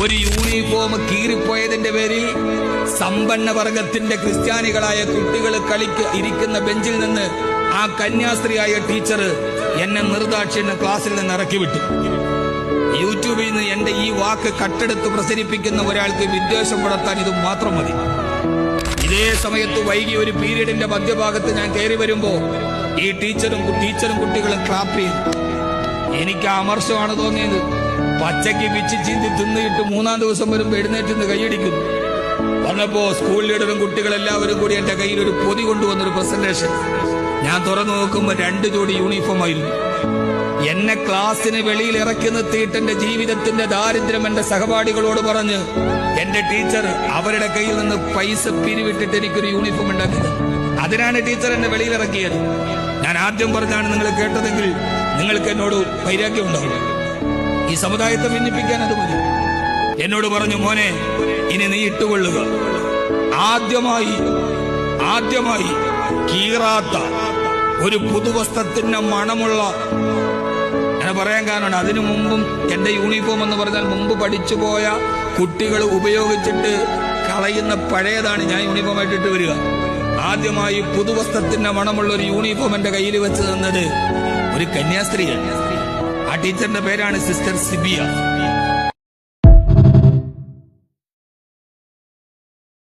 ഒരു യൂണിഫോം കീറിപ്പോയതിന്റെ പേരിൽ സമ്പന്ന വർഗത്തിന്റെ ക്രിസ്ത്യാനികളായ കുട്ടികൾ ഇരിക്കുന്ന ബെഞ്ചിൽ നിന്ന് ആ കന്യാസ്ത്രീയായ ടീച്ചർ എന്നെ നിർദാക്ഷിണ്യ ക്ലാസ്സിൽ നിന്ന് ഇറക്കി വിട്ടു. യൂട്യൂബിൽ നിന്ന് എന്റെ ഈ വാക്ക് കട്ടെടുത്ത് പ്രസരിപ്പിക്കുന്ന ഒരാൾക്ക് വിദ്വേഷം പുലർത്താൻ ഇത് മാത്രം മതി. ഇതേ സമയത്ത് വൈകി ഒരു പീരീഡിന്റെ മധ്യഭാഗത്ത് ഞാൻ കയറി വരുമ്പോ ഈ ടീച്ചറും കുട്ടികളും ക്ലാപ്പ് ചെയ്തു. എനിക്ക് അമർഷമാണ് തോന്നിയത്. പച്ചയ്ക്ക് പിച്ച് ചീന്തി തിന്നിട്ട് 3-ാം ദിവസം വരുമ്പോ എഴുന്നേറ്റ് കൈയടിക്കുന്നു. വന്നപ്പോ സ്കൂൾ ലീഡറും കുട്ടികളെല്ലാവരും കൂടി എന്റെ കയ്യിൽ ഒരു പൊതി കൊണ്ടുവന്നൊരു പ്രസന്റേഷൻ. ഞാൻ തുറന്നു നോക്കുമ്പോ 2 ജോഡി യൂണിഫോം ആയിരുന്നു. എന്നെ ക്ലാസ്സിന് വെളിയിൽ ഇറക്കി നിർത്തിയിട്ട് എന്റെ ജീവിതത്തിന്റെ ദാരിദ്ര്യം എന്റെ സഹപാഠികളോട് പറഞ്ഞ് എന്റെ ടീച്ചർ അവരുടെ കയ്യിൽ നിന്ന് പൈസ പിരിവിട്ടിട്ട് എനിക്കൊരു യൂണിഫോം ഉണ്ടാക്കിയത്. അതിനാണ് ടീച്ചർ എന്നെ വെളിയിൽ ഇറക്കിയത്. ഞാൻ ആദ്യം പറഞ്ഞാണ് നിങ്ങൾ കേട്ടതെങ്കിൽ നിങ്ങൾക്ക് എന്നോട് വൈരാഗ്യം ഉണ്ടാവും. ഈ സമുദായത്തെ ഭിന്നിപ്പിക്കാൻ അത് മതി. എന്നോട് പറഞ്ഞു, മോനെ ഇനി നീ ഇട്ടുകൊള്ളുക. ആദ്യമായി കീറാത്ത ഒരു പുതുവസ്ത്രത്തിന്റെ മണമുള്ള, ഞാൻ പറയാൻ കാരണം അതിനു മുമ്പും എന്റെ യൂണിഫോം എന്ന് പറഞ്ഞാൽ മുമ്പ് പഠിച്ചു പോയ കുട്ടികൾ ഉപയോഗിച്ചിട്ട് കളയുന്ന പഴയതാണ് ഞാൻ യൂണിഫോമായിട്ട് ഇട്ട് വരിക. ആദ്യമായി പുതുവസ്ത്രത്തിന്റെ മണമുള്ള ഒരു യൂണിഫോം എന്റെ കയ്യിൽ വെച്ച് തന്നത് ഒരു കന്യാസ്ത്രീയാണ്. ആ ടീച്ചറിന്റെ പേരാണ് സിസ്റ്റർ സിബിയ.